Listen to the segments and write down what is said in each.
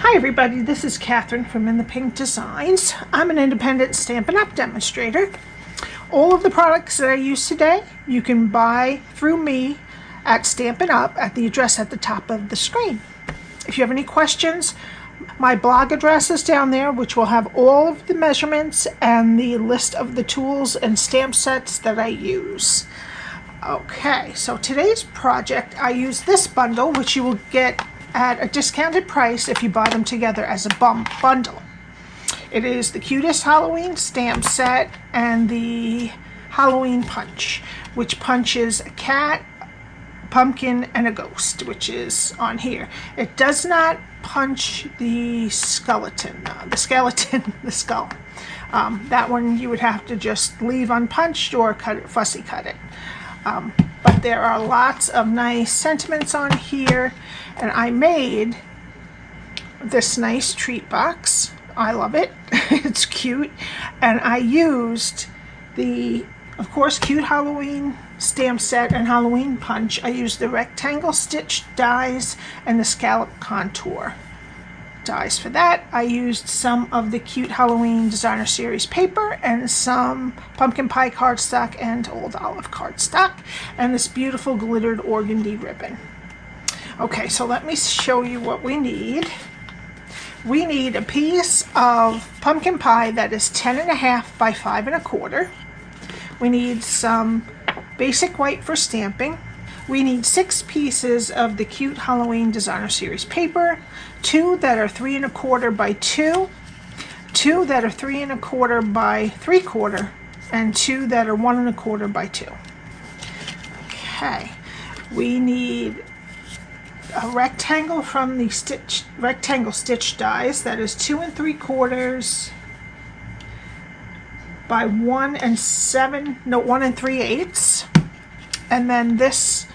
Hi everybody, this is Cathryn from In the Pink Designs. I'm an independent Stampin' Up demonstrator. All of the products that I use today you can buy through me at Stampin' Up at the address at the top of the screen. If you have any questions, my blog address is down there, which will have all of the measurements and the list of the tools and stamp sets that I use. Okay, so today's project, I use this bundle, which you will get at a discounted price if you buy them together as a bundle. It is the Cutest Halloween stamp set and the Halloween punch, which punches a cat, a pumpkin, and a ghost, which is on here. It does not punch the skeleton, the skull. That one you would have to just leave unpunched or cut it, fussy cut it. But there are lots of nice sentiments on here, and I made this nice treat box. I love it. It's cute, and I used the, of course, Cute Halloween stamp set and Halloween punch. I used the rectangle stitch dies and the scalloped contour dies for that. I used some of the Cute Halloween Designer Series paper and some pumpkin pie cardstock and old olive cardstock, and this beautiful glittered organdy ribbon. Okay, so let me show you what we need. We need a piece of pumpkin pie that is 10.5 by 5 1/4. We need some basic white for stamping. We need 6 pieces of the Cute Halloween Designer Series paper, 2 that are 3 1/4 by 2, 2 that are 3 1/4 by 3/4, and 2 that are 1 1/4 by 2. Okay, we need a rectangle from the rectangle stitch dies that is 2 3/4 by 1 3/8, and then this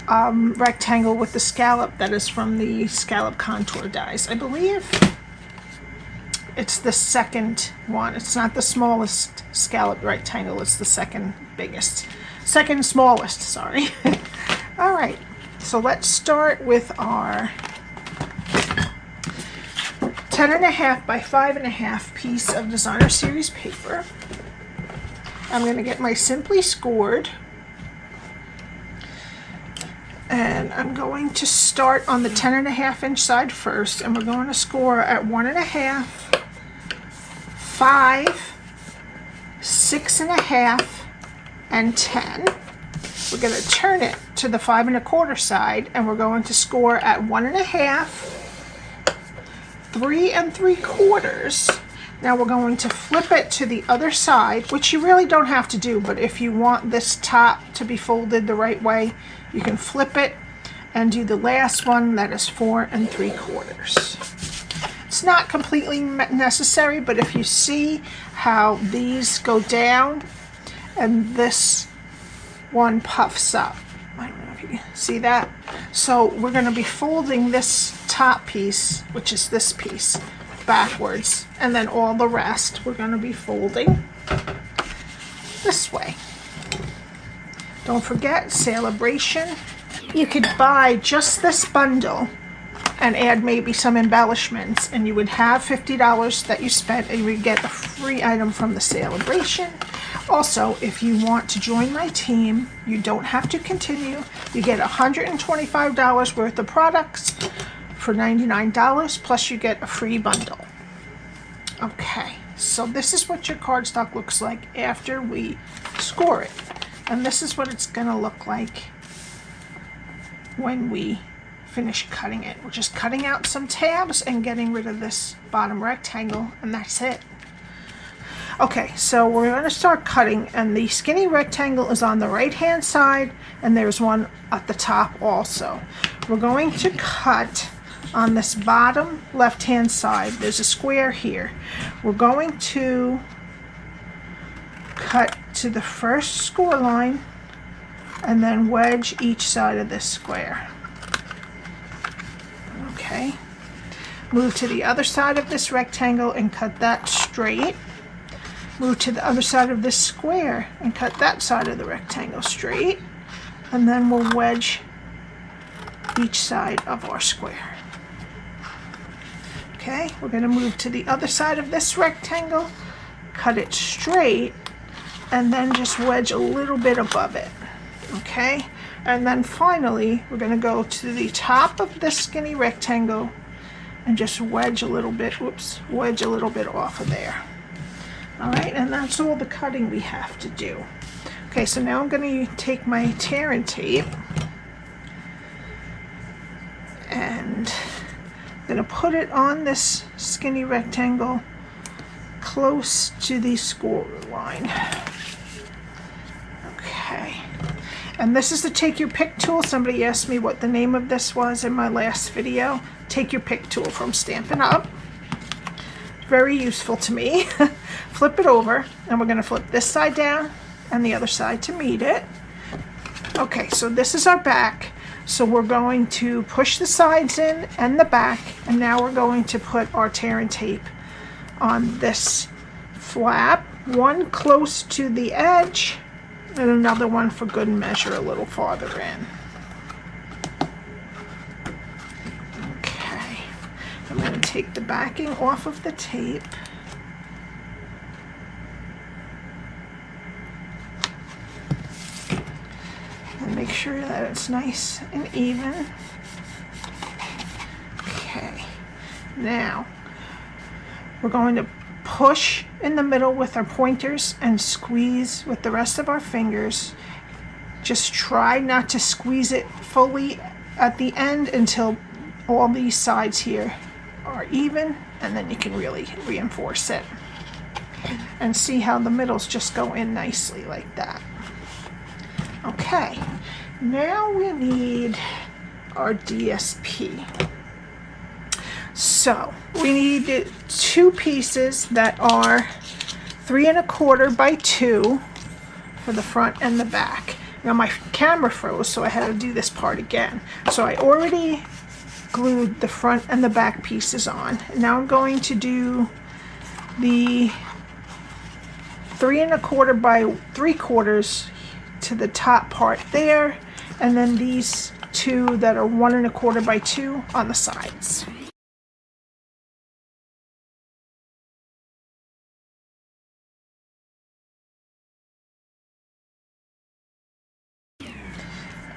rectangle with the scallop that is from the Scalloped Contour dies. I believe it's the second one. It's not the smallest scallop rectangle, it's the second smallest, sorry. All right, so let's start with our 10.5 by 5 1/2 piece of Designer Series paper. I'm going to get my Simply Scored, and I'm going to start on the 10.5 inch side first, and we're going to score at 1 1/2, 5, 6 1/2, and 10. We're going to turn it to the 5 1/4 side, and we're going to score at 1 1/2, 3 3/4. Now we're going to flip it to the other side, which you really don't have to do, but if you want this top to be folded the right way, you can flip it and do the last one that is 4 3/4. It's not completely necessary, but if you see how these go down and this one puffs up, I don't know if you can see that. So we're going to be folding this top piece, which is this piece, backwards, and then all the rest we're going to be folding this way. Don't forget Celebration. You could buy just this bundle and add maybe some embellishments, and you would have $50 that you spent, and you would get a free item from the Celebration. Also, if you want to join my team, you don't have to continue. You get $125 worth of products for $99, plus you get a free bundle. Okay, so this is what your cardstock looks like after we score it, and this is what it's going to look like when we finish cutting it. We're just cutting out some tabs and getting rid of this bottom rectangle, and that's it. Okay, so we're going to start cutting, and the skinny rectangle is on the right hand side, and there's one at the top also. We're going to cut on this bottom left hand side. There's a square here. We're going to cut to the first score line and then wedge each side of this square. Okay, move to the other side of this rectangle and cut that straight. Move to the other side of this square and cut that side of the rectangle straight, and then we'll wedge each side of our square. Okay, we're going to move to the other side of this rectangle, cut it straight, and then just wedge a little bit above it. Okay, and then finally we're going to go to the top of this skinny rectangle and just wedge a little bit, wedge a little bit off of there. All right, and that's all the cutting we have to do. Okay, so now I'm going to take my tear and tape and I'm going to put it on this skinny rectangle close to the score line. Okay, and this is the Take Your Pick tool. Somebody asked me what the name of this was in my last video. Take Your Pick tool from Stampin' Up. Very useful to me. Flip it over, and we're going to flip this side down and the other side to meet it. Okay, so this is our back. So we're going to push the sides in and the back, and now we're going to put our tear and tape on this flap, one close to the edge and another one for good measure a little farther in. Okay, I'm going to take the backing off of the tape. And make sure that it's nice and even. Okay, now we're going to push in the middle with our pointers and squeeze with the rest of our fingers. Just try not to squeeze it fully at the end until all these sides here are even, and then you can really reinforce it. And see how the middles just go in nicely like that. Okay, now we need our DSP. So we need two pieces that are 3 1/4 by 2 for the front and the back. Now my camera froze, so I had to do this part again. So I already glued the front and the back pieces on. Now I'm going to do the 3 1/4 by 3/4 to the top part there, and then these two that are 1 1/4 by 2 on the sides.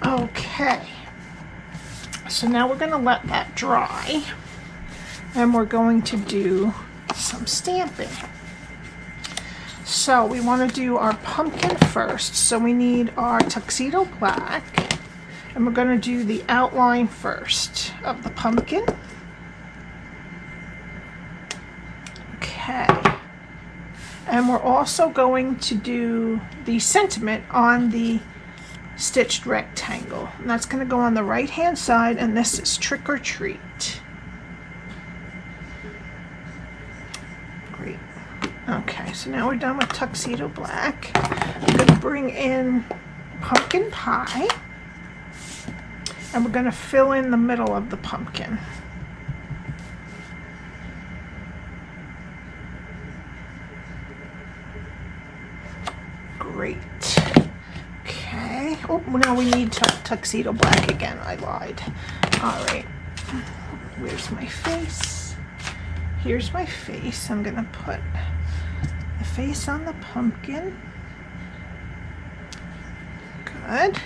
Okay, so now we're going to let that dry, and we're going to do some stamping. So we want to do our pumpkin first. So we need our Tuxedo Black, and we're going to do the outline first of the pumpkin. Okay, and we're also going to do the sentiment on the stitched rectangle, and that's going to go on the right hand side, and this is Trick or Treat. Great. Okay, so now we're done with Tuxedo Black. I'm going to bring in Pumpkin Pie, and we're going to fill in the middle of the pumpkin. Great. Okay. Oh, now we need Tuxedo Black again. I lied. All right. Where's my face? Here's my face. I'm going to put the face on the pumpkin. Good.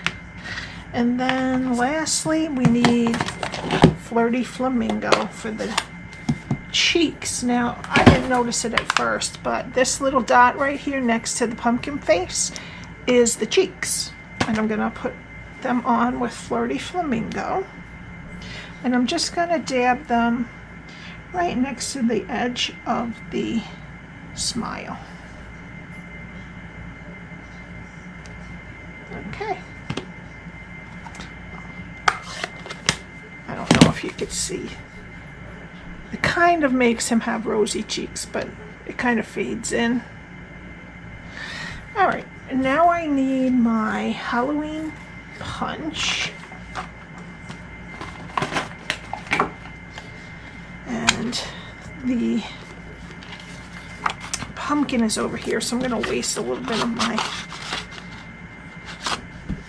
And then lastly, we need Flirty Flamingo for the cheeks. Now, I didn't notice it at first, but this little dot right here next to the pumpkin face is the cheeks. And I'm going to put them on with Flirty Flamingo. And I'm just going to dab them right next to the edge of the smile. Okay. I don't know if you could see. It kind of makes him have rosy cheeks, but it kind of fades in. Alright, and now I need my Halloween punch. And the pumpkin is over here, so I'm going to waste a little bit of my...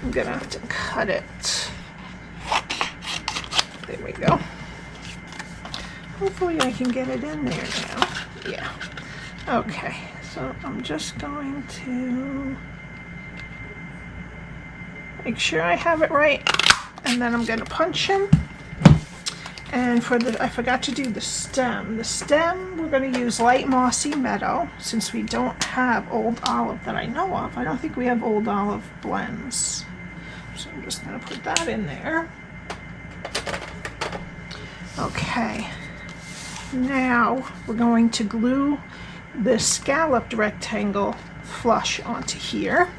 I'm going to have to cut it. There we go. Hopefully I can get it in there now. Yeah. Okay, so I'm just going to make sure I have it right, and then I'm going to punch him. And for the, I forgot to do the stem. The stem, we're going to use Light Mossy Meadow, since we don't have Old Olive that I know of. I don't think we have Old Olive blends. So I'm just going to put that in there. Okay. Now we're going to glue this scalloped rectangle flush onto here.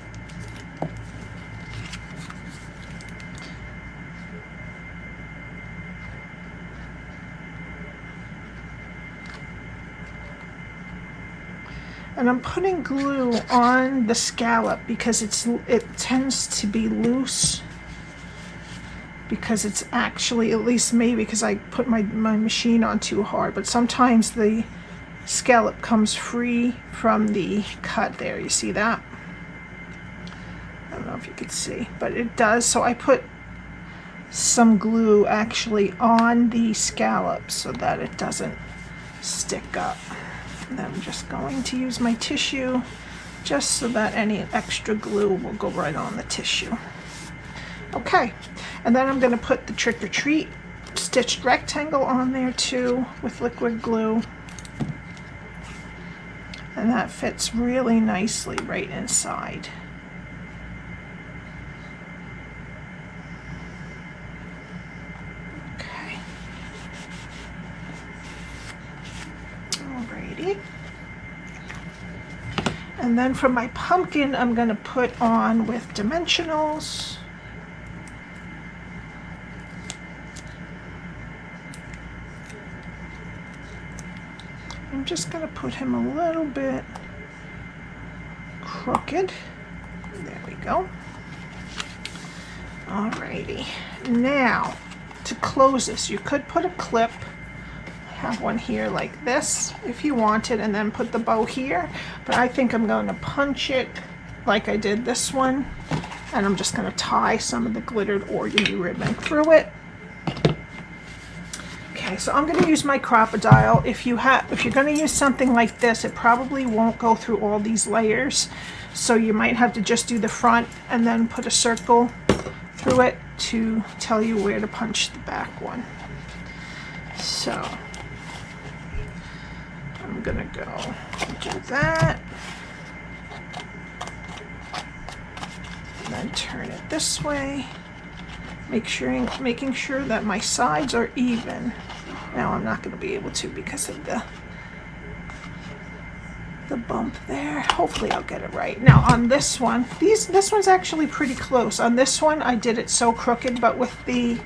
And I'm putting glue on the scallop because it tends to be loose, because it's actually, at least me, because I put my machine on too hard, but sometimes the scallop comes free from the cut there. You see that? I don't know if you can see, but it does. So I put some glue actually on the scallop so that it doesn't stick up. And then I'm just going to use my tissue just so that any extra glue will go right on the tissue. Okay, and then I'm going to put the Trick or Treat stitched rectangle on there too with liquid glue. And that fits really nicely right inside. Okay. Alrighty. And then for my pumpkin, I'm going to put on with dimensionals. I'm just going to put him a little bit crooked. There we go. Alrighty. Now, to close this, you could put a clip. I have one here like this if you wanted, and then put the bow here. But I think I'm going to punch it like I did this one. And I'm just going to tie some of the glittered organdy ribbon through it. Okay, so I'm going to use my crocodile. If you're going to use something like this, it probably won't go through all these layers. So you might have to just do the front and then put a circle through it to tell you where to punch the back one. So I'm going to go do that. And then turn it this way. Making sure that my sides are even. Now I'm not going to be able to because of the bump there. Hopefully I'll get it right. Now on this one, this one's actually pretty close. On this one I did it so crooked, but with the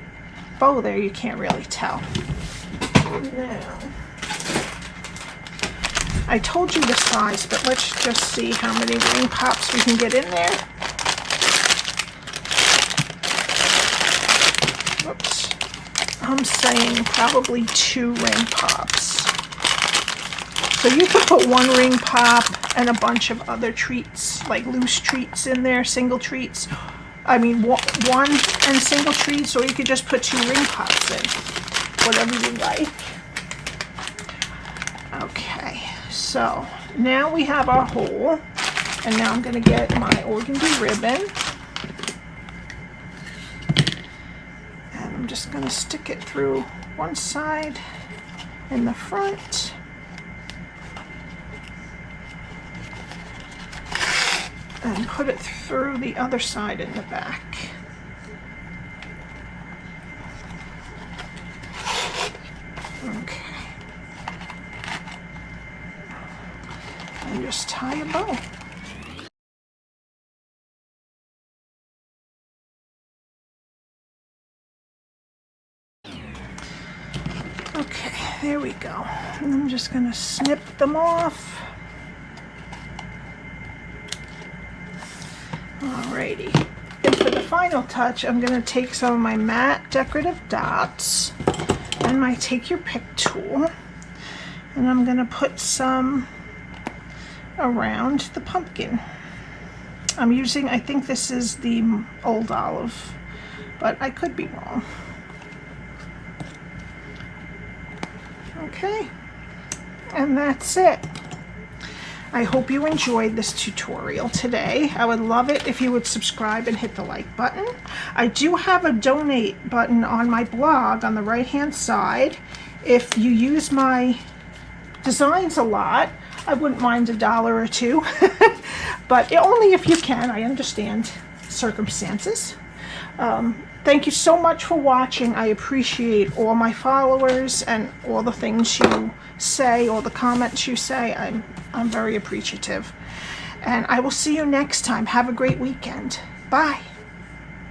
bow there you can't really tell. Now, I told you the size, but let's just see how many ring pops we can get in there. Whoops. I'm saying probably 2 ring pops. So you could put 1 ring pop and a bunch of other treats, like loose treats in there, single treats. I mean, 1 and single treats, or you could just put 2 ring pops in, whatever you like. Okay, so now we have our hole, and now I'm going to get my organdy ribbon. And I'm just going to stick it through one side in the front. And put it through the other side in the back. Okay. And just tie a bow. Okay, there we go. And I'm just going to snip them off. Alrighty, and for the final touch, I'm going to take some of my matte decorative dots and my Take Your Pick tool, and I'm going to put some around the pumpkin. I'm using, I think this is the Old Olive, but I could be wrong. Okay, and that's it. I hope you enjoyed this tutorial today. I would love it if you would subscribe and hit the like button. I do have a donate button on my blog on the right hand side. If you use my designs a lot, I wouldn't mind $1 or $2, but only if you can. I understand circumstances. Thank you so much for watching. I appreciate all my followers and all the things you say, all the comments you say. I'm very appreciative. And I will see you next time. Have a great weekend. Bye.